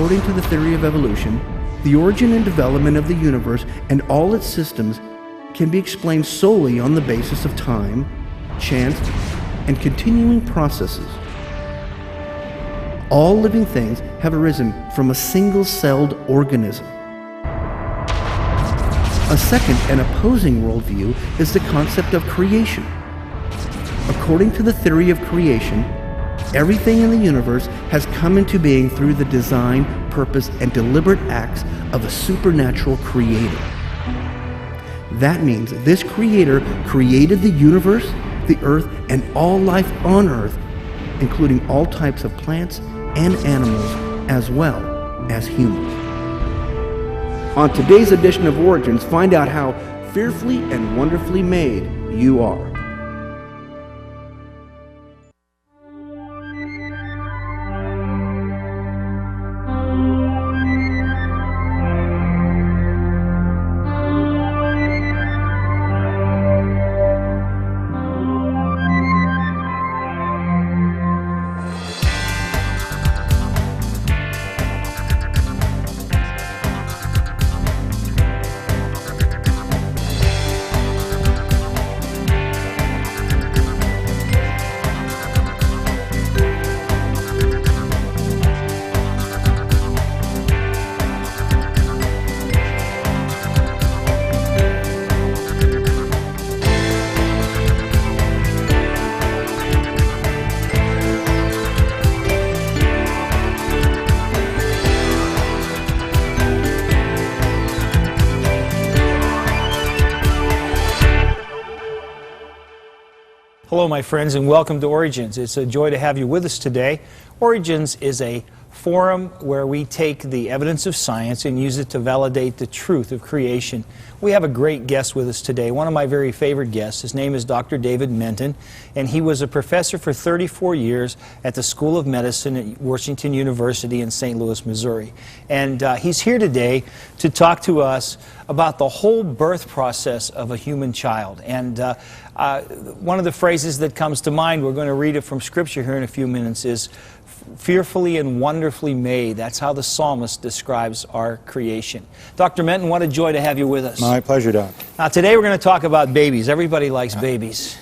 according to the theory of evolution, the origin and development of the universe and all its systems can be explained solely on the basis of time, chance, and continuing processes. All living things have arisen from a single-celled organism. A second and opposing worldview is the concept of creation. According to the theory of creation, everything in the universe has come into being through the design, purpose, and deliberate acts of a supernatural creator. That means this creator created the universe, the earth, and all life on earth, including all types of plants and animals, as well as humans. On today's edition of Origins, find out how fearfully and wonderfully made you are. Hello, my friends, and welcome to Origins. It's a joy to have you with us today. Origins is a forum where we take the evidence of science and use it to validate the truth of creation. We have a great guest with us today, one of my very favorite guests. His name is Dr. David Menton, and he was a professor for 34 years at the School of Medicine at Washington University in St. Louis, Missouri. And he's here today to talk to us about the whole birth process of a human child. And one of the phrases that comes to mind, we're going to read it from Scripture here in a few minutes, is fearfully and wonderfully made. That's how the psalmist describes our creation. Dr. Menton, what a joy to have you with us. My pleasure, Doc. Now, today we're going to talk about babies. Everybody likes babies.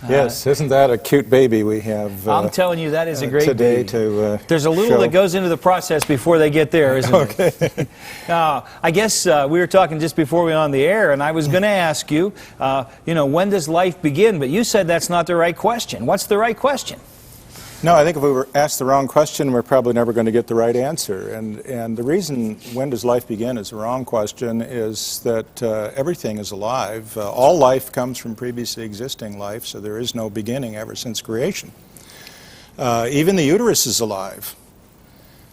Yes, isn't that a cute baby we have I'm telling you, that is a great today baby. There's a little that goes into the process before they get there, isn't there? Now, I guess we were talking just before we went on the air, and I was going to ask you, when does life begin? But you said that's not the right question. What's the right question? No, I think if we were asked the wrong question, we're probably never going to get the right answer. And the reason when does life begin is the wrong question is that everything is alive. All life comes from previously existing life, so there is no beginning ever since creation. Even the uterus is alive.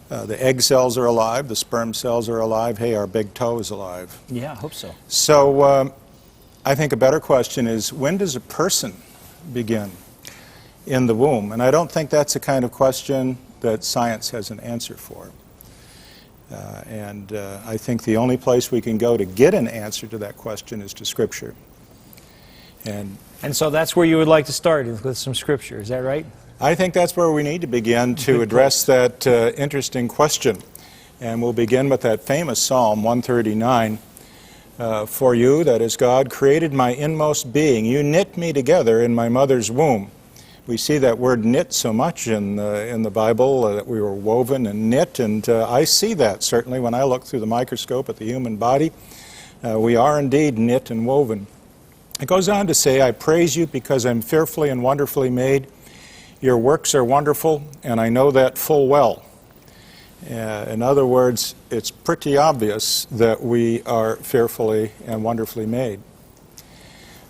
The egg cells are alive, the sperm cells are alive. Hey, our big toe is alive. Yeah, I hope so. So I think a better question is, when does a person begin in the womb? And I don't think that's the kind of question that science has an answer for. I think the only place we can go to get an answer to that question is to Scripture. And so that's where you would like to start, with some Scripture, is that right? I think that's where we need to begin to address that interesting question. And we'll begin with that famous Psalm 139. For you, that is God, created my inmost being. You knit me together in my mother's womb. We see that word knit so much in the Bible, that we were woven and knit, and I see that certainly when I look through the microscope at the human body. We are indeed knit and woven. It goes on to say, I praise you because I'm fearfully and wonderfully made. Your works are wonderful, and I know that full well. In other words, it's pretty obvious that we are fearfully and wonderfully made.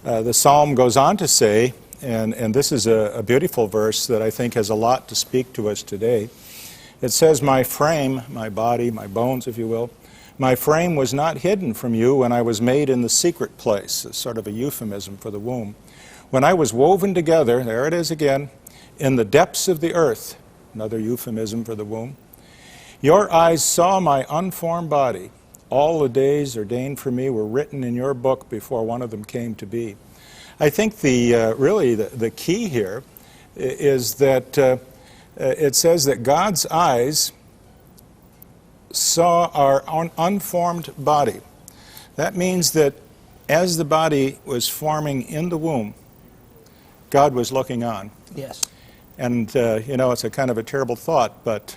The psalm goes on to say, and this is a beautiful verse that I think has a lot to speak to us today. It says, my frame, my body, my bones, if you will, my frame was not hidden from you when I was made in the secret place. It's sort of a euphemism for the womb. When I was woven together, there it is again, in the depths of the earth, another euphemism for the womb. Your eyes saw my unformed body. All the days ordained for me were written in your book before one of them came to be. I think really the key here is that it says that God's eyes saw our unformed body. That means that as the body was forming in the womb, God was looking on. Yes. And, it's a kind of a terrible thought, but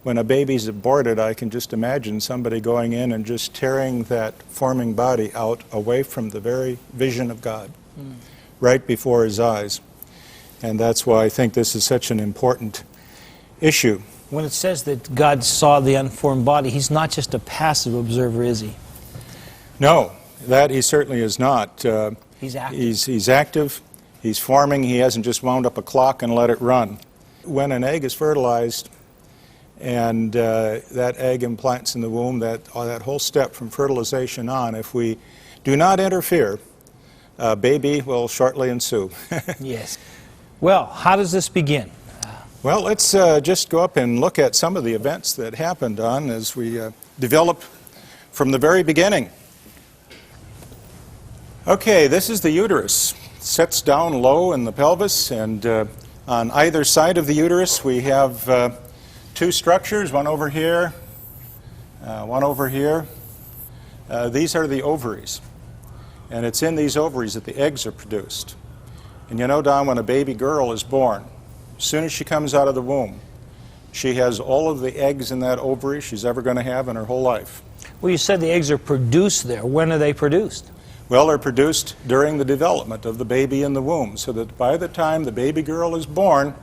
when a baby's aborted, I can just imagine somebody going in and just tearing that forming body out away from the very vision of God, right before his eyes. And that's why I think this is such an important issue. When it says that God saw the unformed body, he's not just a passive observer, is he? No, that he certainly is not. He's active. He's active. He's forming. He hasn't just wound up a clock and let it run. When an egg is fertilized and that egg implants in the womb, that whole step from fertilization on, if we do not interfere, a baby will shortly ensue. Yes. Well, how does this begin? Well, let's just go up and look at some of the events that happened as we develop from the very beginning. Okay, this is the uterus. It sets down low in the pelvis, and on either side of the uterus we have two structures, one over here, one over here. These are the ovaries, and it's in these ovaries that the eggs are produced. And Don, when a baby girl is born, as soon as she comes out of the womb, she has all of the eggs in that ovary she's ever going to have in her whole life. Well, you said the eggs are produced there. When are they produced? Well, they're produced during the development of the baby in the womb, so that by the time the baby girl is born,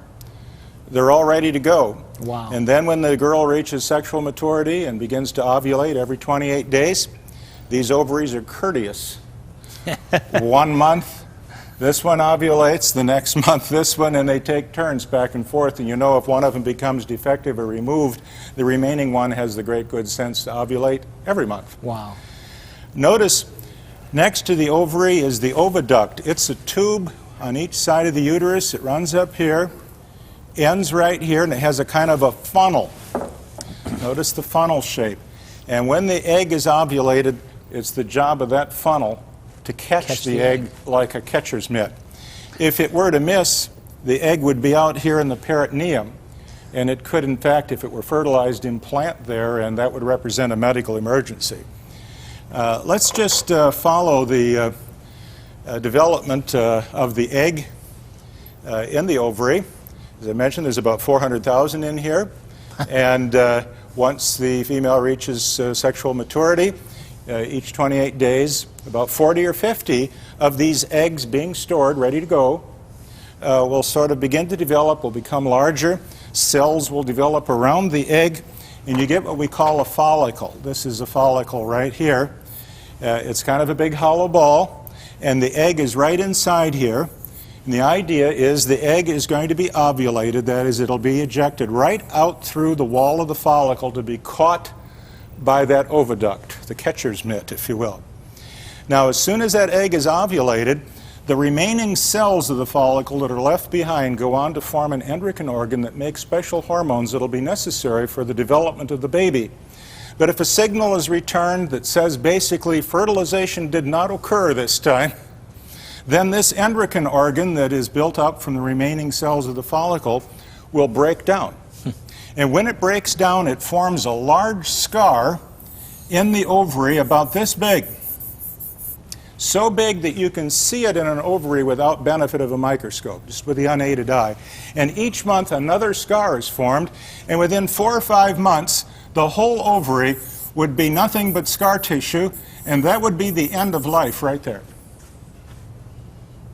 they're all ready to go. Wow. And then when the girl reaches sexual maturity and begins to ovulate every 28 days, these ovaries are courteous. 1 month, this one ovulates, the next month this one, and they take turns back and forth. And if one of them becomes defective or removed, the remaining one has the great good sense to ovulate every month. Wow. Notice next to the ovary is the oviduct. It's a tube on each side of the uterus. It runs up here, ends right here, and it has a kind of a funnel. Notice the funnel shape. And when the egg is ovulated, it's the job of that funnel to catch the egg like a catcher's mitt. If it were to miss, the egg would be out here in the peritoneum, and it could, in fact, if it were fertilized, implant there, and that would represent a medical emergency. Let's just follow the development of the egg in the ovary. As I mentioned, there's about 400,000 in here, and once the female reaches sexual maturity, each 28 days, about 40 or 50 of these eggs being stored, ready to go, will sort of begin to develop, will become larger. Cells will develop around the egg, and you get what we call a follicle. This is a follicle right here. It's kind of a big hollow ball, and the egg is right inside here. And the idea is the egg is going to be ovulated, that is, it'll be ejected right out through the wall of the follicle to be caught by that oviduct, the catcher's mitt, if you will. Now, as soon as that egg is ovulated, the remaining cells of the follicle that are left behind go on to form an endocrine organ that makes special hormones that will be necessary for the development of the baby. But if a signal is returned that says basically fertilization did not occur this time, then this endocrine organ that is built up from the remaining cells of the follicle will break down. And when it breaks down, it forms a large scar in the ovary about this big. So big that you can see it in an ovary without benefit of a microscope, just with the unaided eye. And each month another scar is formed, and within 4 or 5 months, the whole ovary would be nothing but scar tissue, and that would be the end of life right there.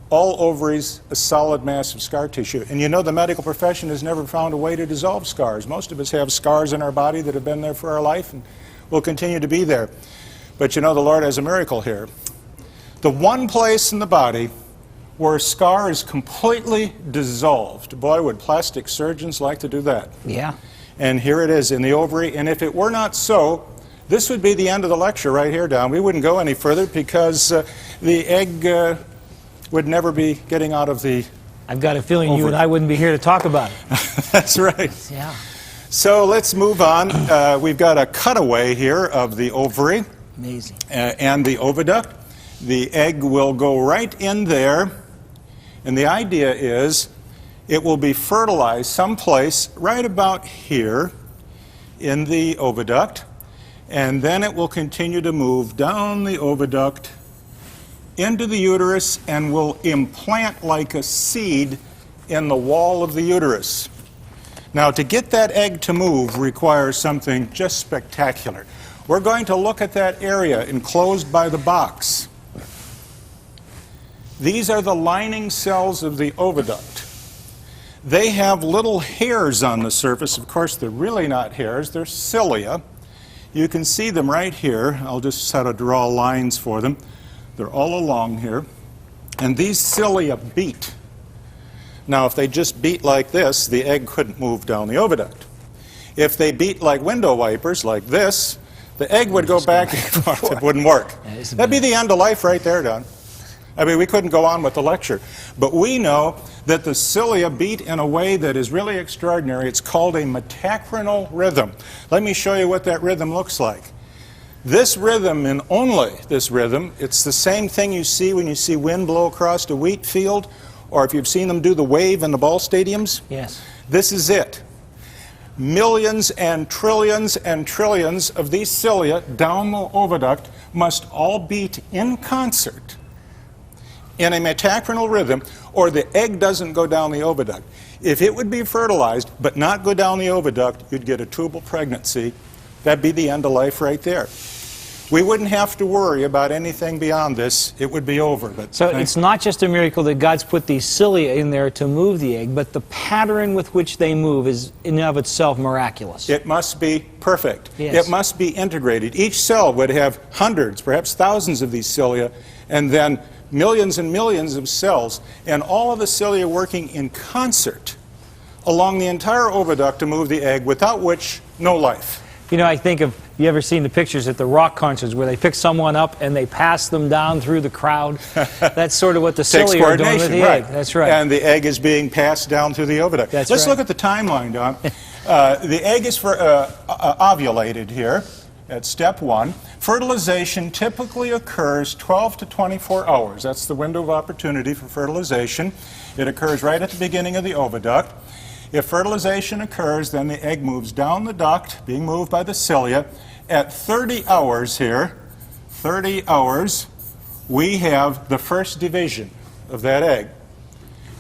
All ovaries, a solid mass of scar tissue. And the medical profession has never found a way to dissolve scars. Most of us have scars in our body that have been there for our life and will continue to be there. But the Lord has a miracle here. The one place in the body where a scar is completely dissolved. Boy, would plastic surgeons like to do that. Yeah. And here it is in the ovary. And if it were not so, this would be the end of the lecture right here, Don. We wouldn't go any further because the egg would never be getting out of the I've got a feeling ovary. you and I wouldn't be here to talk about it. That's right. Yeah. So let's move on. We've got a cutaway here of the ovary. Amazing. And the oviduct. The egg will go right in there, and the idea is it will be fertilized someplace right about here in the oviduct, and then it will continue to move down the oviduct into the uterus and will implant like a seed in the wall of the uterus. Now, to get that egg to move requires something just spectacular. We're going to look at that area enclosed by the box. These are the lining cells of the oviduct. They have little hairs on the surface. Of course, they're really not hairs, they're cilia. You can see them right here. I'll just sort of draw lines for them. They're all along here. And these cilia beat. Now, if they just beat like this, the egg couldn't move down the oviduct. If they beat like window wipers, like this, the egg would go back and forth. It wouldn't work. That'd be the end of life right there, Don. I mean, we couldn't go on with the lecture. But we know that the cilia beat in a way that is really extraordinary. It's called a metachronal rhythm. Let me show you what that rhythm looks like. This rhythm, and only this rhythm, it's the same thing you see when you see wind blow across a wheat field, or if you've seen them do the wave in the ball stadiums. Yes. This is it. Millions and trillions of these cilia down the oviduct must all beat in concert in a metachronal rhythm, or the egg doesn't go down the oviduct. If it would be fertilized but not go down the oviduct, you'd get a tubal pregnancy. That'd be the end of life right there. We wouldn't have to worry about anything beyond this. It would be over. But so it's not just a miracle that God's put these cilia in there to move the egg, but the pattern with which they move is in and of itself miraculous. It must be perfect. Yes. It must be integrated. Each cell would have hundreds, perhaps thousands of these cilia, and then millions and millions of cells, and all of the cilia working in concert along the entire oviduct to move the egg, without which, no life. You know, I think of, you ever seen the pictures at the rock concerts where they pick someone up and they pass them down through the crowd? That's sort of what the cilia are doing with the egg. That's right. And the egg is being passed down through the oviduct. Let's look at the timeline, Don. The egg is ovulated here at step 1. Fertilization typically occurs 12 to 24 hours. That's the window of opportunity for fertilization. It occurs right at the beginning of the oviduct. If fertilization occurs, then the egg moves down the duct, being moved by the cilia. At 30 hours here, 30 hours, we have the first division of that egg.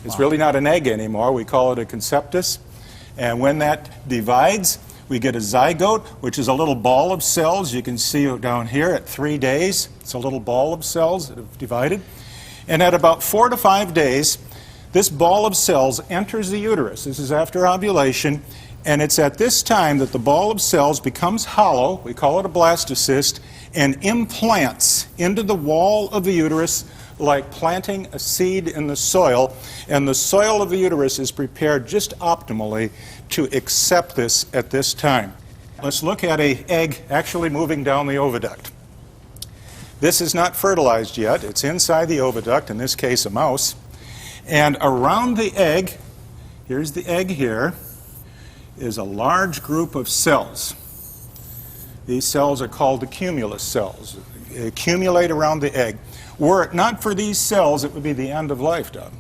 It's really not an egg anymore. We call it a conceptus. And when that divides, we get a zygote, which is a little ball of cells. You can see it down here at 3 days. It's a little ball of cells that have divided. And at about 4 to 5 days, this ball of cells enters the uterus. This is after ovulation, and it's at this time that the ball of cells becomes hollow, we call it a blastocyst, and implants into the wall of the uterus like planting a seed in the soil, and the soil of the uterus is prepared just optimally to accept this at this time. Let's look at an egg actually moving down the oviduct. This is not fertilized yet. It's inside the oviduct, in this case a mouse. And around the egg, here's the egg here, is a large group of cells. These cells are called the cumulus cells. They accumulate around the egg. Were it not for these cells, it would be the end of life, Doug.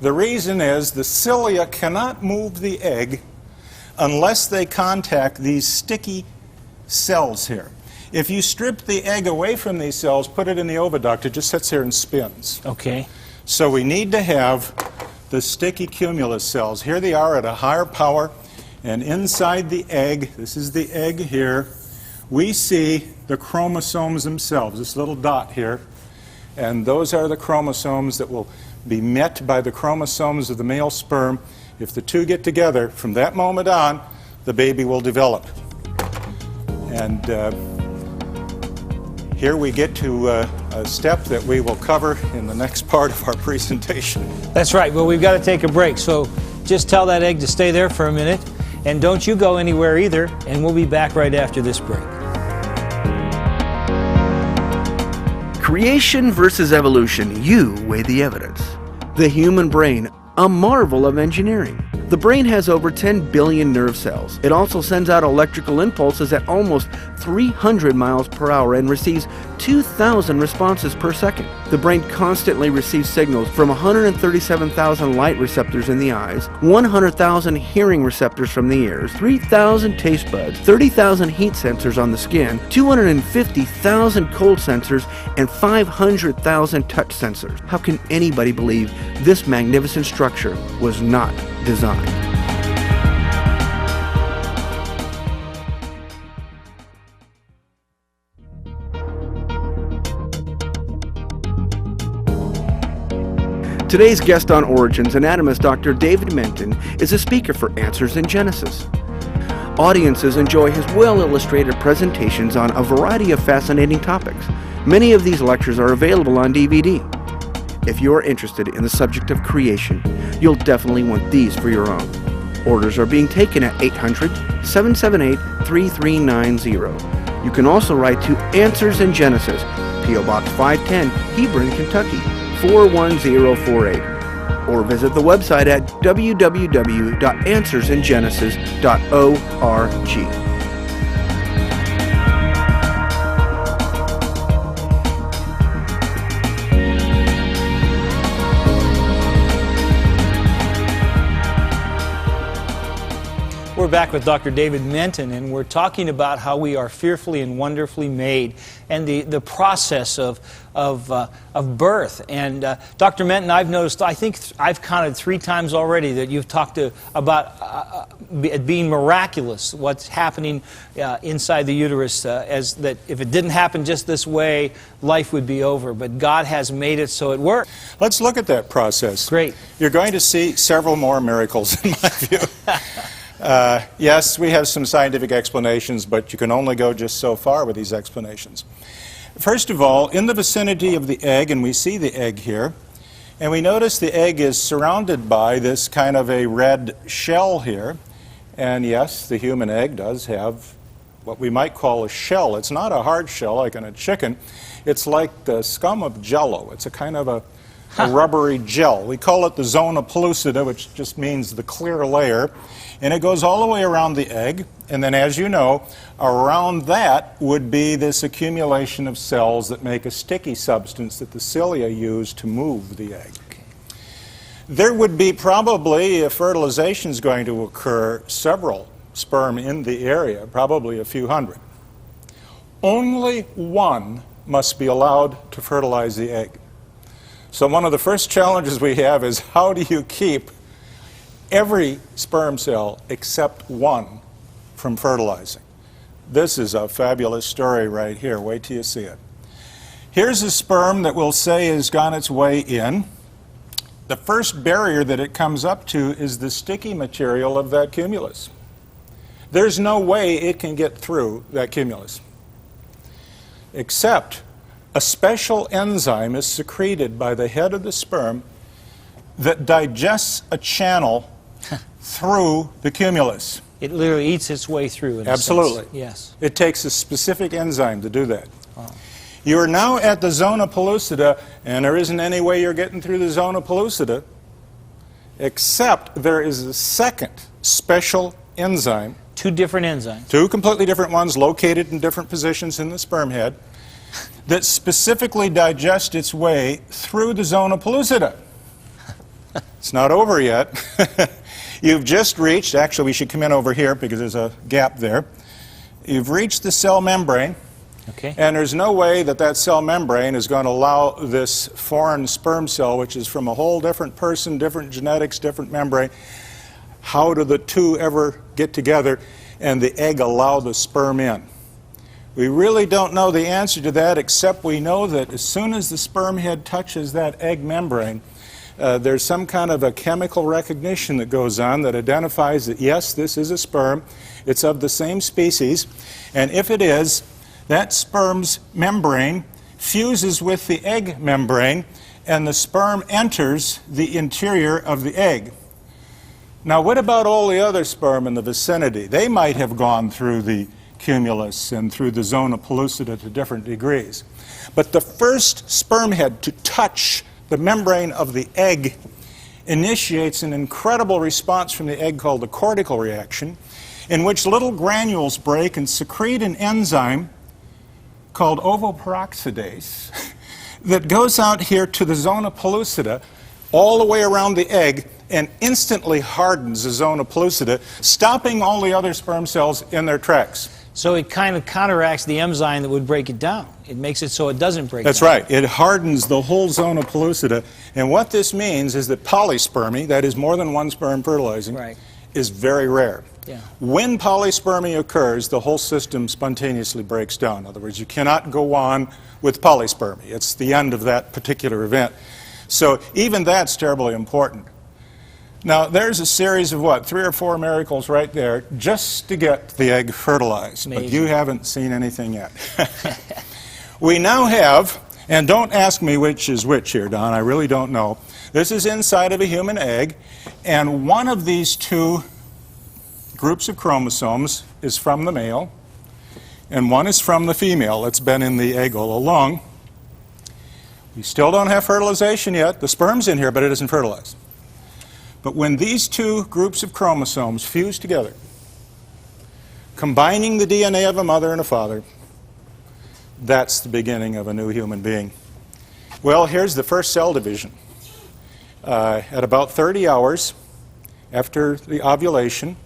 The reason is the cilia cannot move the egg unless they contact these sticky cells here. If you strip the egg away from these cells, put it in the oviduct, it just sits here and spins. Okay. So we need to have the sticky cumulus cells. Here they are at a higher power, and inside the egg, this is the egg here, we see the chromosomes themselves, this little dot here, and those are the chromosomes that will be met by the chromosomes of the male sperm. If the two get together, from that moment on, the baby will develop. And here we get to a step that we will cover in the next part of our presentation. That's right. Well, we've got to take a break, so just tell that egg to stay there for a minute, and don't you go anywhere either, and we'll be back right after this break. Creation versus evolution, you weigh the evidence. The human brain, a marvel of engineering. The brain has over 10 billion nerve cells. It also sends out electrical impulses at almost 300 miles per hour and receives 2,000 responses per second. The brain constantly receives signals from 137,000 light receptors in the eyes, 100,000 hearing receptors from the ears, 3,000 taste buds, 30,000 heat sensors on the skin, 250,000 cold sensors, and 500,000 touch sensors. How can anybody believe this magnificent structure was not designed? Today's guest on Origins, anatomist Dr. David Menton, is a speaker for Answers in Genesis. Audiences enjoy his well-illustrated presentations on a variety of fascinating topics. Many of these lectures are available on DVD. If you are interested in the subject of creation, you'll definitely want these for your own. Orders are being taken at 800-778-3390. You can also write to Answers in Genesis, P.O. Box 510, Hebron, Kentucky, 41048, or visit the website at www.answersingenesis.org. We're back with Dr. David Menton, and we're talking about how we are fearfully and wonderfully made, and the process of birth. And Dr. Menton, I've noticed, I think I've counted 3 times already that you've talked about it being miraculous, what's happening inside the uterus, as that if it didn't happen just this way, life would be over. But God has made it so it works. Let's look at that process. Great. You're going to see several more miracles in my view. Yes, we have some scientific explanations, but you can only go just so far with these explanations. First of all, in the vicinity of the egg, and we see the egg here, and we notice the egg is surrounded by this kind of a red shell here. And yes, the human egg does have what we might call a shell. It's not a hard shell like in a chicken. It's like the scum of Jell-O. It's a kind of a rubbery gel. We call it the zona pellucida, which just means the clear layer. And it goes all the way around the egg. And then, as you know, around that would be this accumulation of cells that make a sticky substance that the cilia use to move the egg. There would be probably, if fertilization is going to occur, several sperm in the area, probably a few hundred. Only one must be allowed to fertilize the egg. So one of the first challenges we have is how do you keep every sperm cell except one from fertilizing? This is a fabulous story right here. Wait till you see it. Here's a sperm that we'll say has gone its way in. The first barrier that it comes up to is the sticky material of that cumulus. There's no way it can get through that cumulus, except a special enzyme is secreted by the head of the sperm that digests a channel through the cumulus. It literally eats its way through. In Absolutely. A sense. Yes. It takes a specific enzyme to do that. Wow. You are now at the zona pellucida, and there isn't any way you're getting through the zona pellucida, except there is a second special enzyme. 2 different enzymes. 2 completely different ones located in different positions in the sperm head that specifically digest its way through the zona pellucida. It's not over yet. You've just reached, actually we should come in over here because there's a gap there. You've reached the cell membrane. Okay. And there's no way that that cell membrane is going to allow this foreign sperm cell, which is from a whole different person, different genetics, different membrane. How do the 2 ever get together and the egg allow the sperm in? We really don't know the answer to that, except we know that as soon as the sperm head touches that egg membrane, there's some kind of a chemical recognition that goes on that identifies that, yes, this is a sperm. It's of the same species. And if it is, that sperm's membrane fuses with the egg membrane, and the sperm enters the interior of the egg. Now, what about all the other sperm in the vicinity? They might have gone through the cumulus and through the zona pellucida to different degrees. But the first sperm head to touch the membrane of the egg initiates an incredible response from the egg called the cortical reaction, in which little granules break and secrete an enzyme called ovoperoxidase that goes out here to the zona pellucida all the way around the egg and instantly hardens the zona pellucida, stopping all the other sperm cells in their tracks. So it kind of counteracts the enzyme that would break it down. It makes it so it doesn't break That's down. right. It hardens the whole zona pellucida. And what this means is that polyspermy, that is more than one sperm fertilizing, Right. is very rare. Yeah. When polyspermy occurs, the whole system spontaneously breaks down. In other words, you cannot go on with polyspermy. It's the end of that particular event. So even that's terribly important. Now, there's a series of, what, 3 or 4 miracles right there just to get the egg fertilized. Amazing. But you haven't seen anything yet. We now have, and don't ask me which is which here, Don, I really don't know. This is inside of a human egg, and one of these 2 groups of chromosomes is from the male, and one is from the female. It's been in the egg all along. We still don't have fertilization yet. The sperm's in here, but it isn't fertilized. But when these 2 groups of chromosomes fuse together, combining the DNA of a mother and a father, that's the beginning of a new human being. Well, here's the first cell division. At about 30 hours after the ovulation,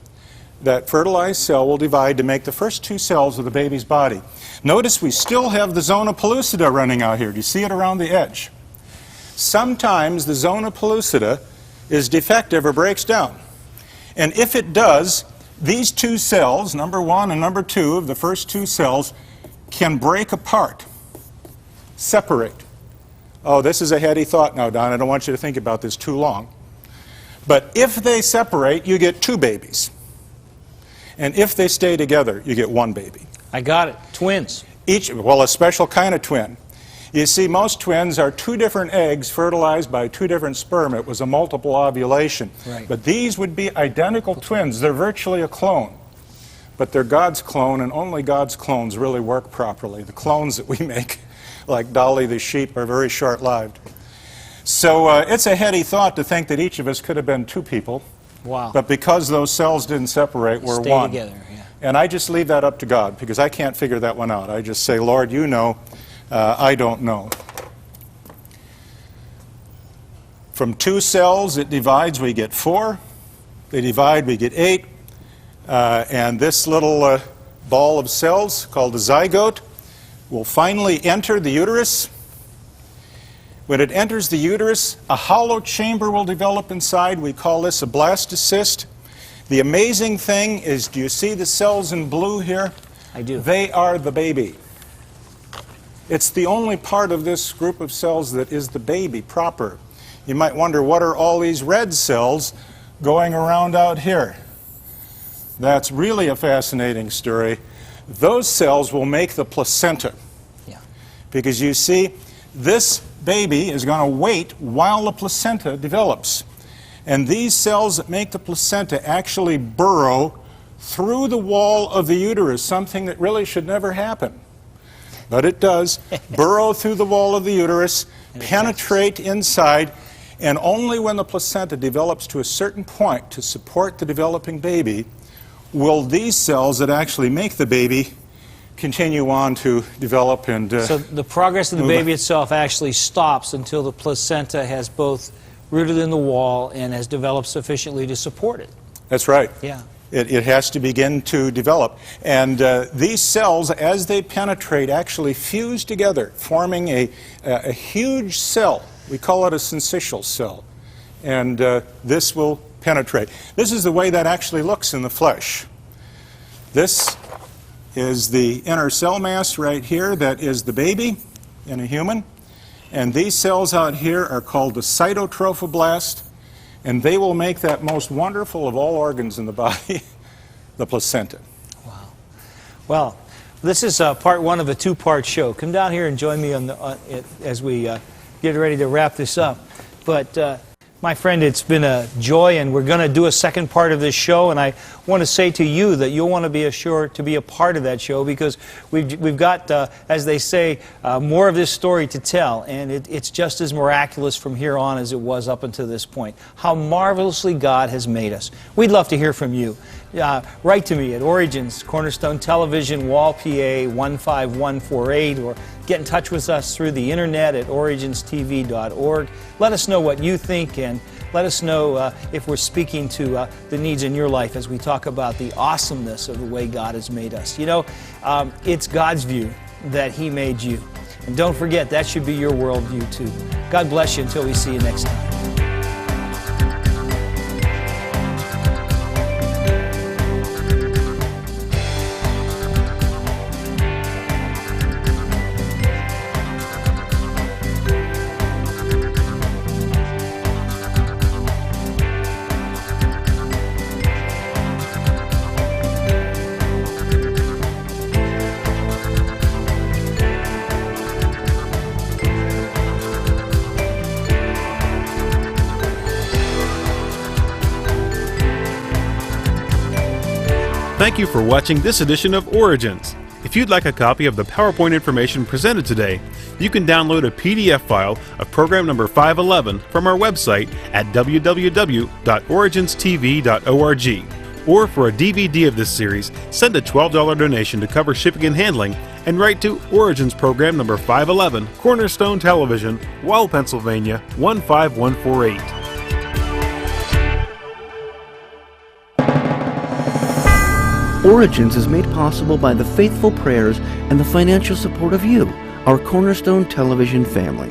that fertilized cell will divide to make the first 2 cells of the baby's body. Notice we still have the zona pellucida running out here. Do you see it around the edge? Sometimes the zona pellucida is defective or breaks down. And if it does, these 2 cells, number 1 and number 2 of the first 2 cells, can break apart, separate. Oh, this is a heady thought now, Don. I don't want you to think about this too long. But if they separate, you get 2 babies. And if they stay together, you get 1 baby. I got it. Twins. Well, a special kind of twin. You see, most twins are 2 different eggs fertilized by 2 different sperm. It was a multiple ovulation. Right. But these would be identical twins. They're virtually a clone. But they're God's clone, and only God's clones really work properly. The clones that we make, like Dolly the sheep, are very short-lived. So it's a heady thought to think that each of us could have been 2 people. Wow. But because those cells didn't separate, we're Stay one. together, yeah. And I just leave that up to God, because I can't figure that one out. I just say, Lord, you know, I don't know. From 2 cells, it divides, we get 4. They divide, we get 8. And this little ball of cells, called a zygote, will finally enter the uterus. When it enters the uterus, a hollow chamber will develop inside. We call this a blastocyst. The amazing thing is, do you see the cells in blue here? I do. They are the baby. It's the only part of this group of cells that is the baby proper. You might wonder, what are all these red cells going around out here? That's really a fascinating story. Those cells will make the placenta. Yeah. Because you see, this baby is going to wait while the placenta develops. And these cells that make the placenta actually burrow through the wall of the uterus, something that really should never happen. But it does. Burrow through the wall of the uterus, penetrate inside, and only when the placenta develops to a certain point to support the developing baby will these cells that actually make the baby continue on to develop and So the progress of the baby itself actually stops until the placenta has both rooted in the wall and has developed sufficiently to support it. That's right. Yeah. It has to begin to develop. And these cells, as they penetrate, actually fuse together, forming a huge cell. We call it a syncytial cell. And this will penetrate. This is the way that actually looks in the flesh. This is the inner cell mass right here. That is the baby in a human. And these cells out here are called the cytotrophoblast. And they will make that most wonderful of all organs in the body, the placenta. Wow. Well, this is part 1 of a 2-part show. Come down here and join me on as we get ready to wrap this up. But My friend, it's been a joy, and we're going to do a second part of this show, and I want to say to you that you'll want to be assured to be a part of that show, because we've got, as they say, more of this story to tell, and it's just as miraculous from here on as it was up until this point. How marvelously God has made us. We'd love to hear from you. Write to me at Origins, Cornerstone Television, Wall, PA 15148, or get in touch with us through the internet at originstv.org. Let us know what you think, and let us know if we're speaking to the needs in your life as we talk about the awesomeness of the way God has made us. You know, it's God's view that He made you. And don't forget, that should be your worldview too. God bless you until we see you next time. Thank you for watching this edition of Origins. If you'd like a copy of the PowerPoint information presented today, you can download a PDF file of program number 511 from our website at www.originstv.org. Or for a DVD of this series, send a $12 donation to cover shipping and handling, and write to Origins program number 511, Cornerstone Television, Wall, Pennsylvania 15148. Origins is made possible by the faithful prayers and the financial support of you, our Cornerstone Television family.